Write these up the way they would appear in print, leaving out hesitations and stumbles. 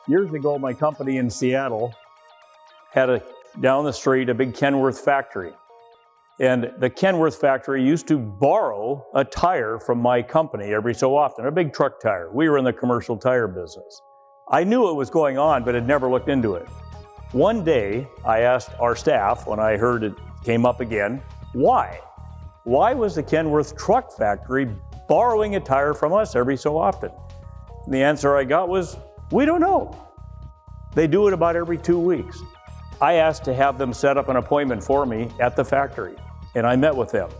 Years ago, my company in Seattle had down the street a big Kenworth factory. And the Kenworth factory used to borrow a tire from my company every so often, a big truck tire. We were in the commercial tire business. I knew it was going on, but had never looked into it. One day, I asked our staff, when I heard it came up again, why? Why was the Kenworth truck factory borrowing a tire from us every so often? And the answer I got was, we don't know. They do it about every 2 weeks. I asked to have them set up an appointment for me at the factory, and I met with them.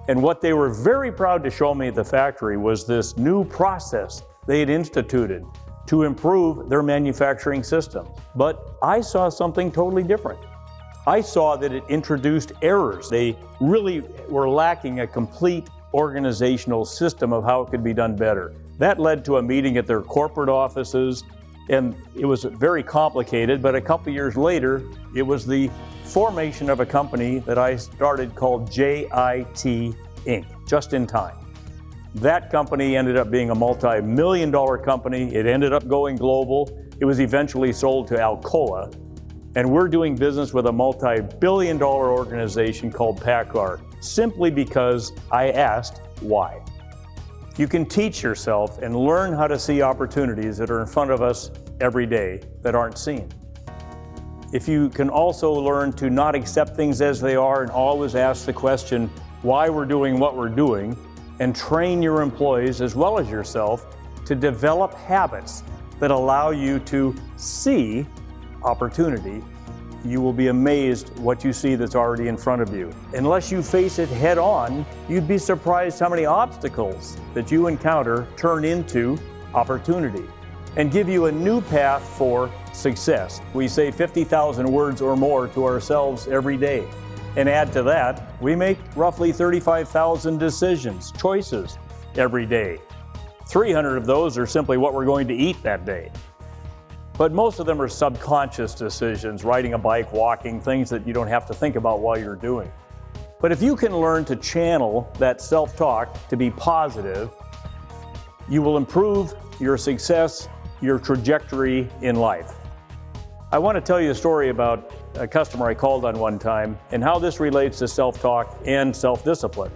And what they were very proud to show me at the factory was this new process they had instituted to improve their manufacturing system. But I saw something totally different. I saw that it introduced errors. They really were lacking a complete organizational system of how it could be done better. That led to a meeting at their corporate offices, and it was very complicated, but a couple years later, it was the formation of a company that I started called JIT Inc., Just in Time. That company ended up being a multi-million-dollar company. It ended up going global. It was eventually sold to Alcoa, and we're doing business with a multi-billion-dollar organization called PACCAR, simply because I asked why. You can teach yourself and learn how to see opportunities that are in front of us every day that aren't seen. If you can also learn to not accept things as they are and always ask the question why we're doing what we're doing, and train your employees as well as yourself to develop habits that allow you to see opportunity, you will be amazed what you see that's already in front of you. Unless you face it head on, you'd be surprised how many obstacles that you encounter turn into opportunity and give you a new path for success. We say 50,000 words or more to ourselves every day. And add to that, we make roughly 35,000 decisions, choices every day. 300 of those are simply what we're going to eat that day. But most of them are subconscious decisions, riding a bike, walking, things that you don't have to think about while you're doing. But if you can learn to channel that self-talk to be positive, you will improve your success, your trajectory in life. I want to tell you a story about a customer I called on one time and how this relates to self-talk and self-discipline.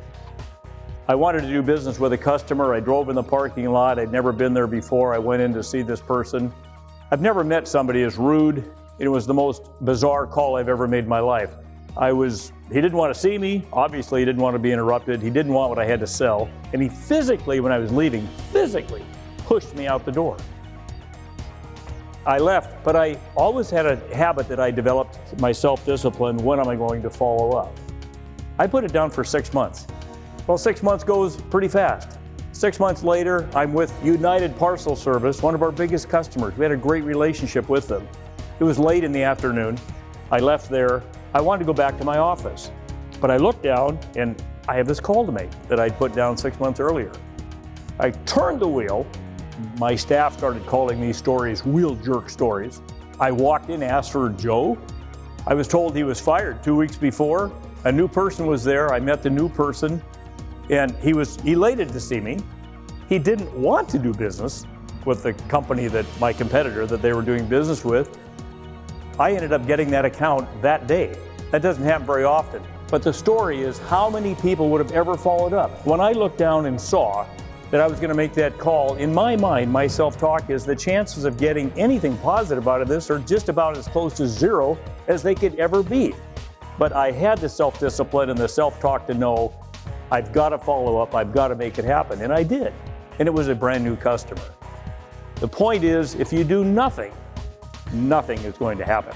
I wanted to do business with a customer. I drove in the parking lot. I'd never been there before. I went in to see this person. I've never met somebody as rude. It was the most bizarre call I've ever made in my life. He didn't want to see me. Obviously, he didn't want to be interrupted. He didn't want what I had to sell. And he physically, when I was leaving, pushed me out the door. I left, but I always had a habit that I developed, my self-discipline. When am I going to follow up? I put it down for 6 months. Well, 6 months goes pretty fast. 6 months later, I'm with United Parcel Service, one of our biggest customers. We had a great relationship with them. It was late in the afternoon. I left there. I wanted to go back to my office, but I looked down and I have this call to make that I'd put down 6 months earlier. I turned the wheel. My staff started calling these stories wheel jerk stories. I walked in, asked for Joe. I was told he was fired 2 weeks before. A new person was there. I met the new person, and he was elated to see me. He didn't want to do business with the company that my competitor that they were doing business with. I ended up getting that account that day. That doesn't happen very often. But the story is how many people would have ever followed up. When I looked down and saw that I was going to make that call, in my mind, my self-talk is the chances of getting anything positive out of this are just about as close to zero as they could ever be. But I had the self-discipline and the self-talk to know I've got to follow up, I've got to make it happen, and I did. And it was a brand new customer. The point is, if you do nothing, nothing is going to happen.